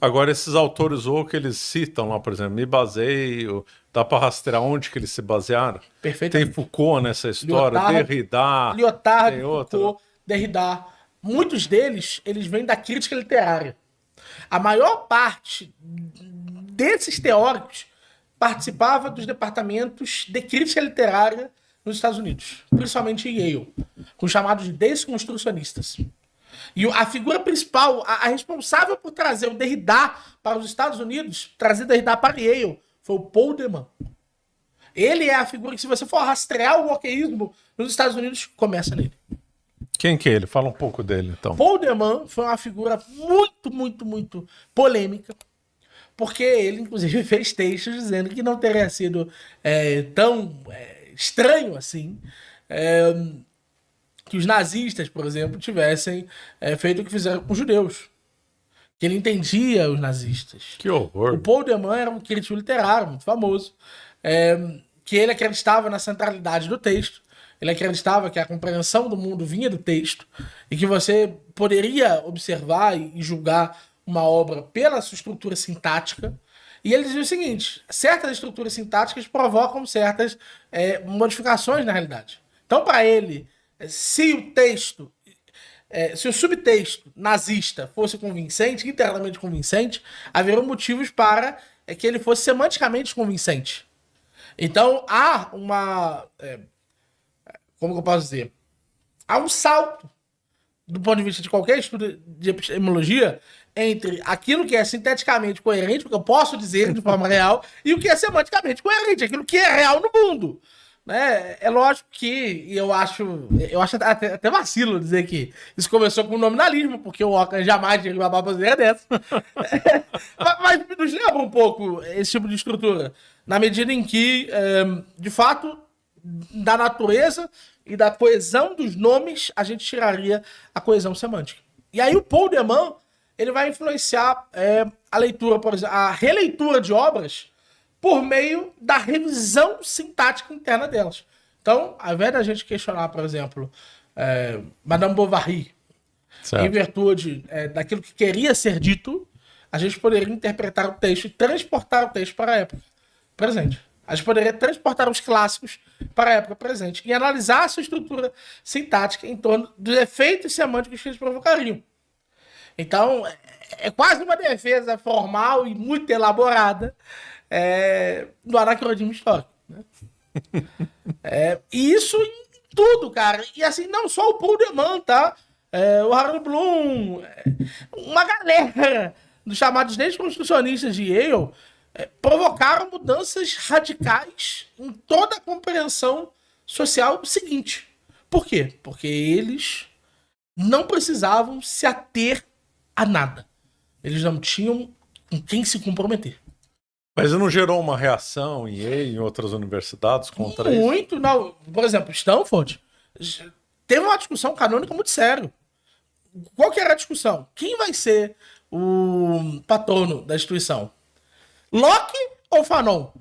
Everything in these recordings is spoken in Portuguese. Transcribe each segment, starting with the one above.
Agora, esses autores ou que eles citam lá, por exemplo, me baseio, dá para rastrear onde que eles se basearam? Tem Perfeitamente. Foucault nessa história, Derrida, Lyotard, tem outra. Foucault, Derrida. Muitos deles, eles vêm da crítica literária. A maior parte desses teóricos participava dos departamentos de crítica literária nos Estados Unidos, principalmente em Yale, com os chamados desconstrucionistas. E a figura principal, a responsável por trazer o Derrida para os Estados Unidos, trazer Derrida para Yale, foi o Paul de Man. Ele é a figura que, se você for rastrear o wokeísmo nos Estados Unidos, começa nele. Quem que é ele? Fala um pouco dele, então. Paul de Man foi uma figura muito polêmica, porque ele, inclusive, fez textos dizendo que não teria sido tão estranho assim que os nazistas, por exemplo, tivessem feito o que fizeram com os judeus. Que ele entendia os nazistas. Que horror. O Paul de Man era um crítico literário muito famoso, que ele acreditava na centralidade do texto, ele acreditava que a compreensão do mundo vinha do texto e que você poderia observar e julgar uma obra pela sua estrutura sintática. E ele dizia o seguinte: certas estruturas sintáticas provocam certas modificações na realidade. Então, para ele, se o texto, se o subtexto nazista fosse convincente, internamente convincente, haveriam motivos para que ele fosse semanticamente convincente. Então, há uma... como que eu posso dizer? Há um salto, do ponto de vista de qualquer estudo de epistemologia, entre aquilo que é sinteticamente coerente, o que eu posso dizer de forma real, e o que é semanticamente coerente, aquilo que é real no mundo. Né? É lógico que eu acho até vacilo dizer que isso começou com o nominalismo, porque o Ockham jamais teria uma baboseira dessa. Mas nos lembra um pouco esse tipo de estrutura, na medida em que, de fato, da natureza e da coesão dos nomes, a gente tiraria a coesão semântica. E aí o Paul de Man, ele vai influenciar a leitura, por exemplo, a releitura de obras por meio da revisão sintática interna delas. Então, ao invés da gente questionar, por exemplo, Madame Bovary, certo, em virtude daquilo que queria ser dito, a gente poderia interpretar o texto e transportar o texto para a época presente. A gente poderia transportar os clássicos para a época presente e analisar a sua estrutura sintática em torno dos efeitos semânticos que eles provocariam. Então, é quase uma defesa formal e muito elaborada do anacronismo histórico. Né? E isso em tudo, cara. E assim, não só o Paul de Man, tá? O Harold Bloom, uma galera dos chamados desconstrucionistas de Yale provocaram mudanças radicais em toda a compreensão social seguinte. Por quê? Porque eles não precisavam se ater a nada. Eles não tinham com quem se comprometer. Mas não gerou uma reação em Yale, em outras universidades contra isso? Muito, não. Por exemplo, Stanford teve uma discussão canônica muito séria. Qual que era a discussão? Quem vai ser o patrono da instituição? Locke ou Fanon?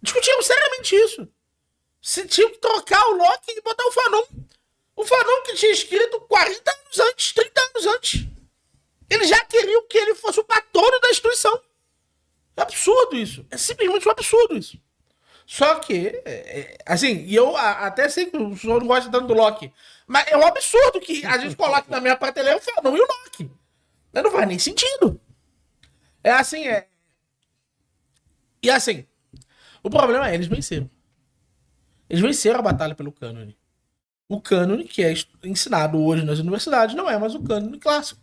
Discutiam seriamente isso. Se tinha que trocar o Locke e botar o Fanon. O Fanon que tinha escrito 40 anos antes, 30 anos antes. Eles já queriam que ele fosse o patrono da instituição. É absurdo isso. É simplesmente um absurdo isso. Só que, assim, e eu até sei que o senhor não gosta tanto do Locke, mas é um absurdo que a gente coloque na minha prateleira o Fanon e o Locke. Não faz nem sentido. É assim, E assim, o problema é, eles venceram. Eles venceram a batalha pelo cânone. O cânone que é ensinado hoje nas universidades não é mais o cânone clássico.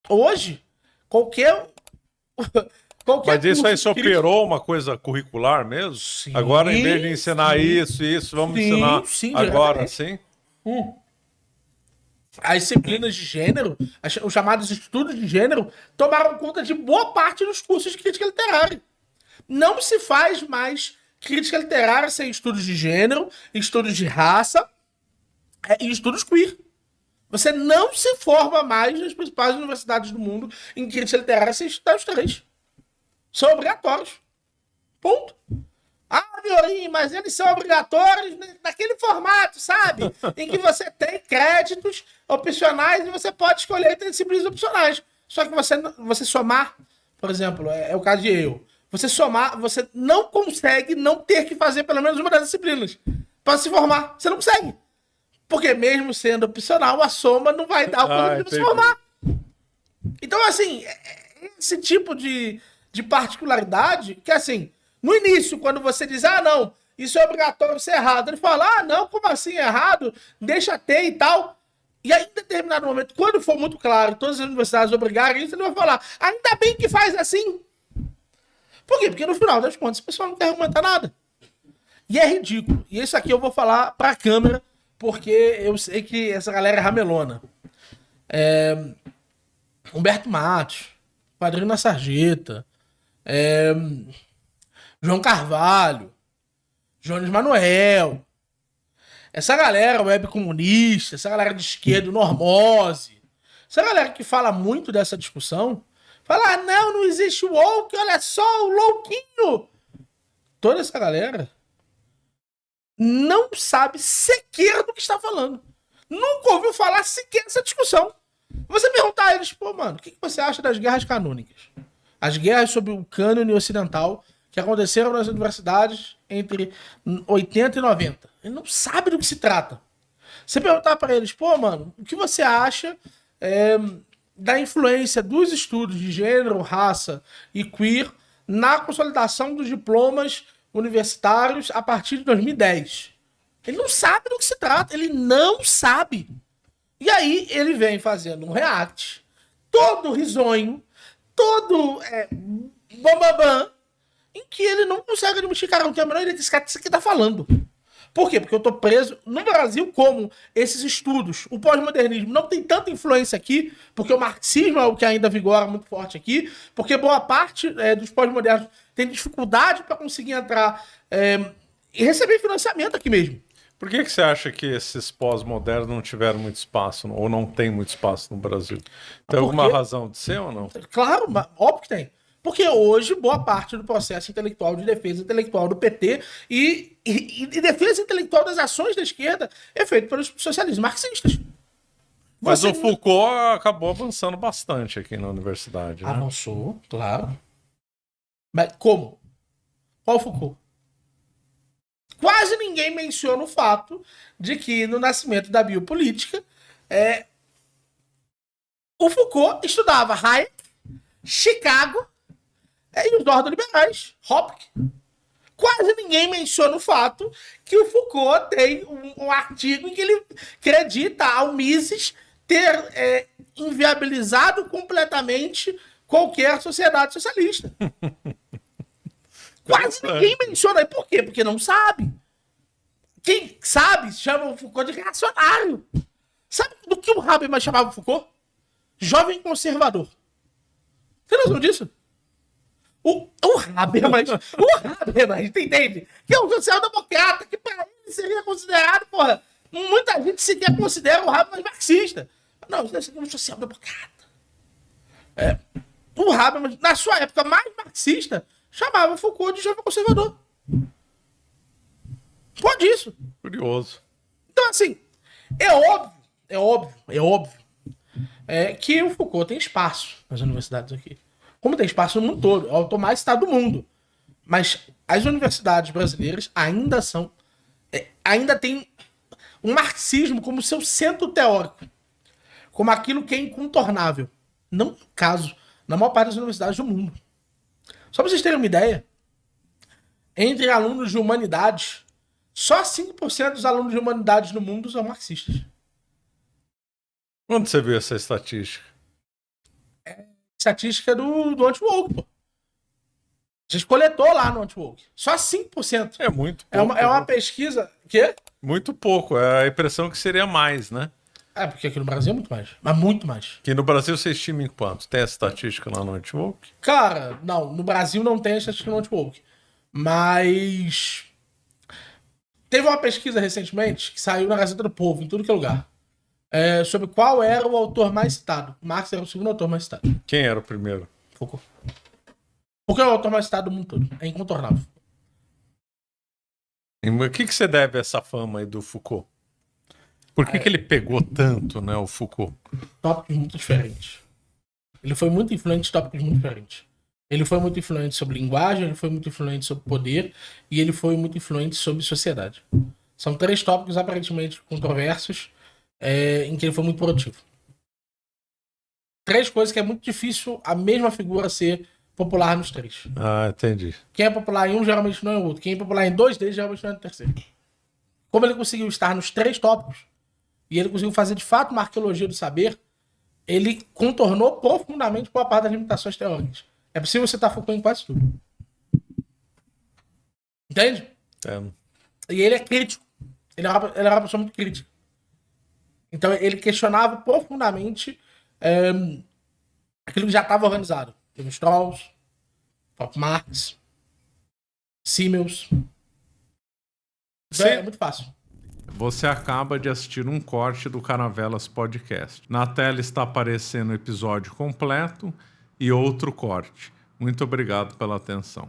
Hoje, qualquer Mas isso aí só operou uma coisa curricular mesmo? Sim, agora, em vez de ensinar isso, vamos ensinar agora, sim? As disciplinas de gênero, os chamados estudos de gênero, tomaram conta de boa parte dos cursos de crítica literária. Não se faz mais crítica literária sem estudos de gênero, estudos de raça e estudos queer. Você não se forma mais nas principais universidades do mundo em crítica literária sem estudar os três. São obrigatórios. Ponto. Ah, Miorim, mas eles são obrigatórios naquele formato, sabe? Em que você tem créditos opcionais e você pode escolher entre disciplinas opcionais. Só que você somar, por exemplo, é o caso de eu. Você somar, você não consegue não ter que fazer pelo menos uma das disciplinas para se formar. Você não consegue. Porque mesmo sendo opcional, a soma não vai dar o poder de se formar. Então, assim, esse tipo de particularidade, que assim, no início, quando você diz, não, isso é obrigatório, isso é errado, ele fala, não, como assim é errado? Deixa ter e tal. E aí, em determinado momento, quando for muito claro, todas as universidades obrigarem isso, ele vai falar, ainda bem que faz assim. Por quê? Porque no final das contas, o pessoal não quer argumentar nada. E é ridículo. E isso aqui eu vou falar pra câmera, porque eu sei que essa galera é ramelona. Humberto Matos, Padrinho na Sarjeta, João Carvalho, Jones Manuel, essa galera web comunista, essa galera de esquerda, Normose, essa galera que fala muito dessa discussão, fala, não existe o woke, olha só, o louquinho. Toda essa galera não sabe sequer do que está falando. Nunca ouviu falar sequer dessa discussão. Você perguntar a eles, mano, o que você acha das guerras canônicas? As guerras sobre o cânone ocidental que aconteceram nas universidades entre 80 e 90. Ele não sabe do que se trata. Você perguntar para eles, mano, o que você acha da influência dos estudos de gênero, raça e queer na consolidação dos diplomas universitários a partir de 2010? Ele não sabe do que se trata, ele não sabe. E aí ele vem fazendo um react, todo risonho, todo bambambam, em que ele não consegue admitir, cara, não tem a menor ideia desse cara que isso aqui tá falando. Por quê? Porque eu tô preso no Brasil, como esses estudos, o pós-modernismo não tem tanta influência aqui, porque o marxismo é o que ainda vigora muito forte aqui, porque boa parte dos pós-modernos tem dificuldade para conseguir entrar e receber financiamento aqui mesmo. Por que você acha que esses pós-modernos não tiveram muito espaço, ou não tem muito espaço no Brasil? Tem alguma razão de ser ou não? Claro, óbvio que tem. Porque hoje, boa parte do processo intelectual de defesa intelectual do PT e defesa intelectual das ações da esquerda é feito pelos socialistas marxistas. Mas o Foucault acabou avançando bastante aqui na universidade. Né? Avançou, claro. Mas como? Qual Foucault? Quase ninguém menciona o fato de que no nascimento da biopolítica o Foucault estudava Hayek, Chicago e os ordoliberais, Hopke. Quase ninguém menciona o fato que o Foucault tem um artigo em que ele acredita ao Mises ter inviabilizado completamente qualquer sociedade socialista. Quase ninguém menciona. Por quê? Porque não sabe. Quem sabe chama o Foucault de reacionário. Sabe do que o Habermas chamava o Foucault? Jovem conservador. Tem noção disso? O Habermas, entende? Que é um social-democrata, que para ele seria considerado, muita gente sequer considera o Habermas marxista. Não, isso é um social-democrata. O Habermas, na sua época mais marxista, chamava Foucault de jovem conservador. Pode isso. Curioso. Então, assim, é óbvio que o Foucault tem espaço nas universidades aqui. Como tem espaço no mundo todo, é o autor mais citado do mundo. Mas as universidades brasileiras ainda tem um marxismo como seu centro teórico, como aquilo que é incontornável. Não é o caso na maior parte das universidades do mundo. Só para vocês terem uma ideia, entre alunos de humanidades, só 5% dos alunos de humanidades no mundo são marxistas. Onde você viu essa estatística? Estatística do anti-woke, pô. A gente coletou lá no anti-woke. Só 5%. É muito pouco. É uma pesquisa... Quê? Muito pouco. É a impressão que seria mais, né? Porque aqui no Brasil é muito mais. Mas muito mais. Aqui no Brasil você estima em quanto? Tem essa estatística lá no anti-woke? Cara, não. No Brasil não tem estatística no anti-woke. Mas... Teve uma pesquisa recentemente que saiu na Gazeta do Povo, em tudo que é lugar. Sobre qual era o autor mais citado. Marx era o segundo autor mais citado. Quem era o primeiro? Foucault. Porque é o autor mais citado do mundo todo. É incontornável. E o que você deve a essa fama aí do Foucault? Por que ele pegou tanto, né, o Foucault? Tópicos muito diferentes. Ele foi muito influente em tópicos muito diferentes. Ele foi muito influente sobre linguagem, ele foi muito influente sobre poder e ele foi muito influente sobre sociedade. São 3 tópicos aparentemente controversos em que ele foi muito produtivo. 3 coisas que é muito difícil a mesma figura ser popular nos 3. Ah, entendi. Quem é popular em um, geralmente não é o outro. Quem é popular em 2 deles, geralmente não é o terceiro. Como ele conseguiu estar nos 3 tópicos, e ele conseguiu fazer de fato uma arqueologia do saber, ele contornou profundamente boa parte das limitações teóricas. É possível citar Foucault em quase tudo. Entende? E ele é crítico. Ele era uma pessoa muito crítica. Então ele questionava profundamente aquilo que já estava organizado. Teve Strauss, Marx, Simmels. Então é muito fácil. Você acaba de assistir um corte do Caravelas Podcast. Na tela está aparecendo o episódio completo e outro corte. Muito obrigado pela atenção.